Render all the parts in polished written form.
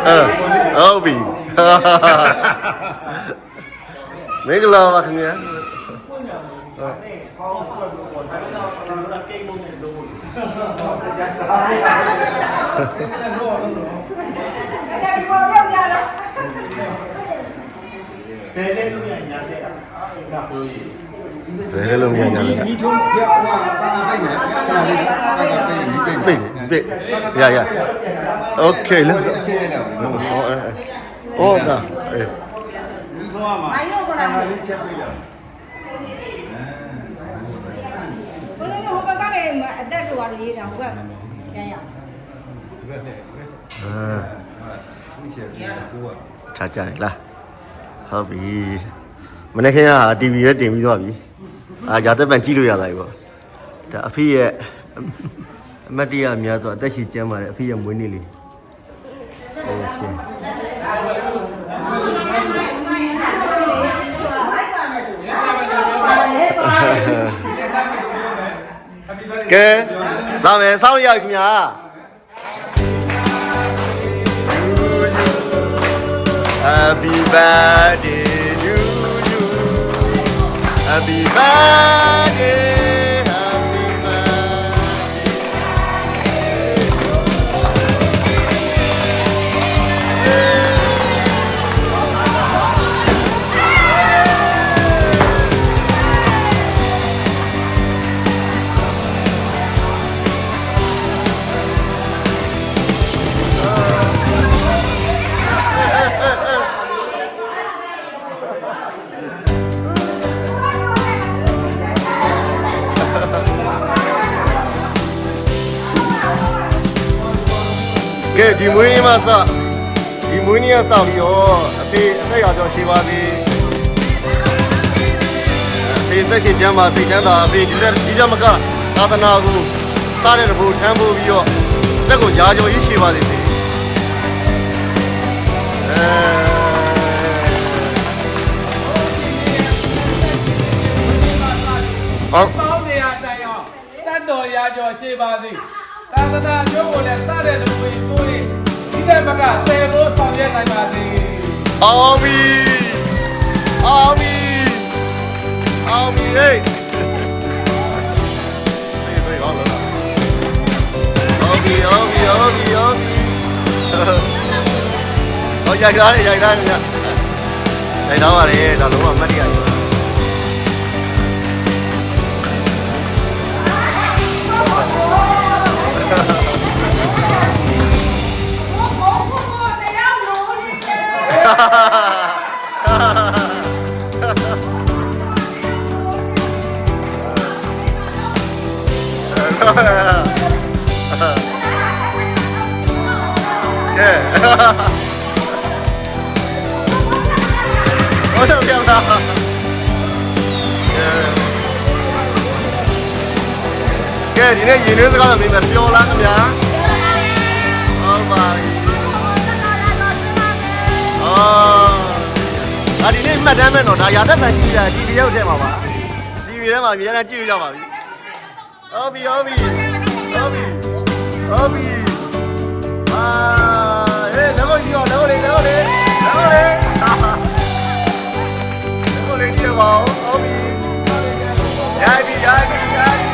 ဟုတ်ပြီမင်္ဂလာပါခင်ဗျာဘယ်လိုမြညာလဲဒီထုံးပြဟိုပါအဲ့မယ်ပိတ်ရโอเคလဲဟောတာအေးဒီထုံးမှာအိုင်လို့ကလာလေးချက်ပြလာဘယ်လိုဟိုဘက်ကလည်းအသက်တော်ရေးတာဟိုဘက်ရရချာကြတယ်လားဟုတ်ပြီမနေ့က TV ရဲ့တင်ပြီးသွားပြီရာသက်ပံကြည့်လို့ရတာပြီပေါ့ဒါအဖေရဲ့အမတ်တရားများဆိုအသက်ရှင်ကျမ်းပါတယ်အဖေရဲ့မွေးနေ့လေးဟုတ်ရှင်ကဲစားမယ်စားလို့ရပြီခင်ဗျာHappy birthday to you. Happy birthday, happy birthday. ကဲဒီမွေးနေ့မှာစဒီမွေးနေ့ကစပြီးတော့အဖေအသက်ရာကျော်ရှိပါသည်အဖေသက်ရှင်ကျမ်းမှာစိတ်ချမ်းသာအဖေဒီကြမကသာသနာကိုစားတဲ့တဘူထမ်းဖို့ပြီးတော့တက်ကိုရာကျော်ရေးရှိပါသည်ဟုတ်ပေါင်းနေရတိုင်အောင်တတ်တော်ရာကျော်ရှိပါသည်သာသနာ့ကျိုးကိုလည်းစတဲ့လူတွေတိုးနေဒီတဲ့ဘက်ကတေဖို့ဆောင်ရွက်နိုင်ပါစေအောင်ပြီအောင်ပြီအောင်ပြီဟေးဟေးဟုတ်လားအောင်ပြီအောင်ပြီအောင်ပြီအောင်ပြီဟောရိုက်တာလေရိုက်တာညရိုက်တော့ပါလေဒါလုံးဝမတ်တရားကြီးကဲဒီနေ့ရင်နှွေးစကားတော့မင်းမပြောလားခင်ဗျာဟုတ်ပါပြီအော်ဒီနေ့မှတ်တမ်းမဲ့တော့ဒါရာသက်ပံကြည့်တာ TV ရောက်ထဲမှာပါ TV ထဲမှာအများအားကြည့်လို့ရပါပြီဟုတ်ပြီဟုတ်ပြီဟုတ်ပြီဟုတ်ပြီအာဟေးလက်ကိုကြည့်အောင်လက်ကိုလေးလက်ကိုလေးလက်ကိုလေးလက်ကိုလေးကြည့်ပါဦးဟုတ်ပြီရိုက်ပြီရိုက်ပြီရိုက်ပြီ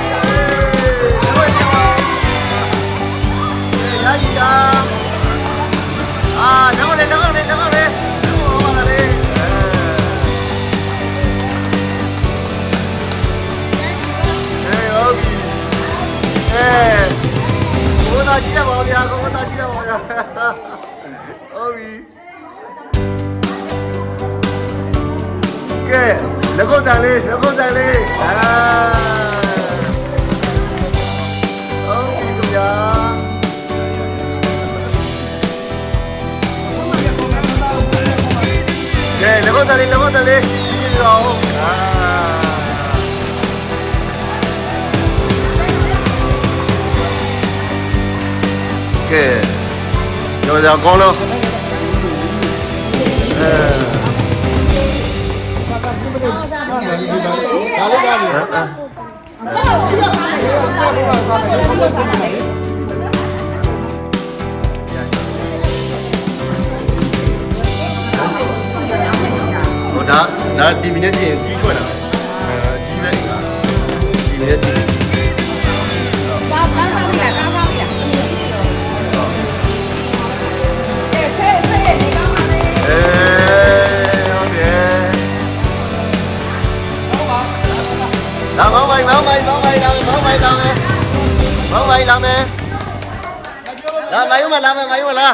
လက်ကိုကြည့်ပါရိုက်ပြီအာလက်ကိုလေးလက်ကိုလေးလက်ကိုလေးဟုတ်ပါလေဟုတ်ပြီဘုရားကြည့်ရပါဦးဗျာဘုရားကြည့်ရပါဦးဗျာဟုတ်ပြီကဲလက်ကုပ်တန်လေးအာဟုတ်ပြီခင်ဗျာကဲလက်ကုပ်တန်လေးကြည့်ရအောင်ကဲကျော်ကြကောင်းလို့က ဒါ TV နဲ့ကြည့်ရင်ကြီးထွက်တာကြီးပဲဒီက TV နဲ့ကြည့် ကောင်းရကောင်းရကောင်းရဆေးနေကောင်းပါလေ ဟုတ်တယ်လာမောင်းပိုင်လာမယ်လာမယ်လာမယူမလာ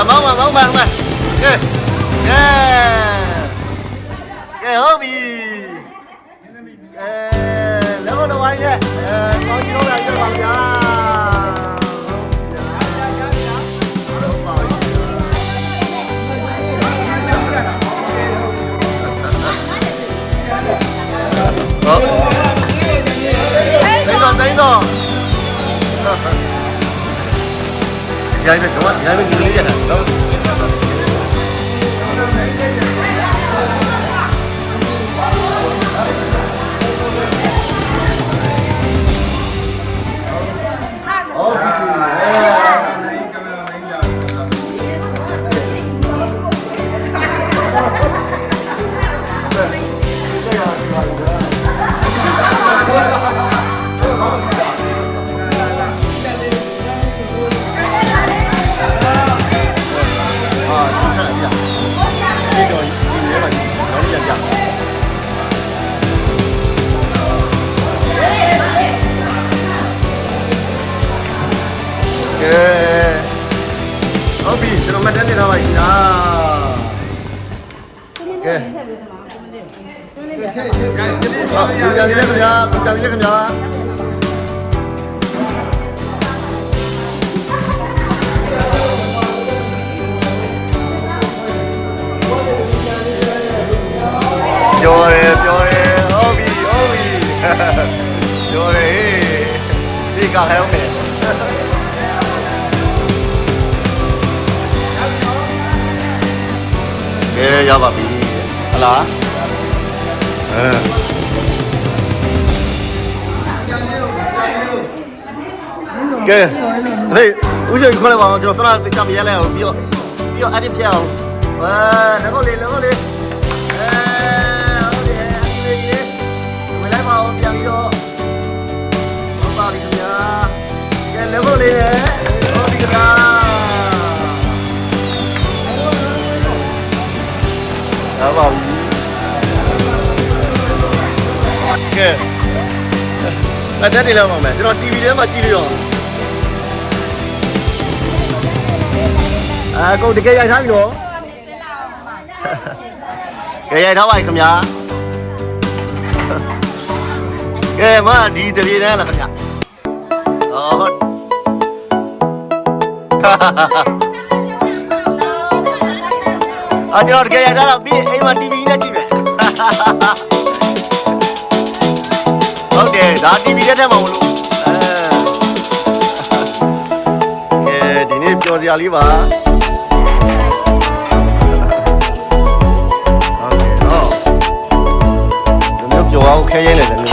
mong mong là mong mà cái hố bị nếu đâu anh nhé có gì đâu là cho bằng giá đấy rồi Gái bên đúng gái bên như thế này đâuဟုတ်ပြီကျွန်တော်မှတ်တမ်းတင်ထားပါပြီညာကဲဟုတ်ကြည့်ရခင်ဗျာကြည့်ရခင်ဗျာပြောတယ်ဟုတ်ပြီပြောတယ်ဒီကခဲအောင်မယ်ကဲရပါပြီဟလားကဲဟေးဦးရှင်ခေါ်လိုက်ပါအောင်ကျွန်တော်စနာတခြားမရလဲအောင်ပြီးတော့အဲ့ဒီဖျက်အောင်လက်ကိုလေးဟုတ်တယ်မလိုက်ပါအောင်ပြန်ပြီးတော့ဟုတ်ပါပြီခင်ဗျာကဲလက်ကိုလေးလေဟုတ်ပြီခင်ဗျာရပါပြီကဲအဲ့ဒါတည်းလောက်ပါမယ်ကျွန်တော် TV ထဲမှာကြည့်လို့ရအောင်ကိုတကယ်ရိုက်ထားပြီနော်ကဲရိုက်ထားပါခင်ဗျာကဲမဒီတပြေတန်းလားခင်ဗျာဟုတ်ကျွန်တော်တကယ်ရတာတော့ပြီးအိမ်မှာ TV နဲ့ကြည့်မယ်ဟုတ်တယ်ဒါ TV ထဲမှာမလို့ကဲဒီနေ့ပျော်စရာလေးပါဟုတ်ကဲ့တော့ဒီမျိုးပျော်အောင်ခဲရဲနေတယ်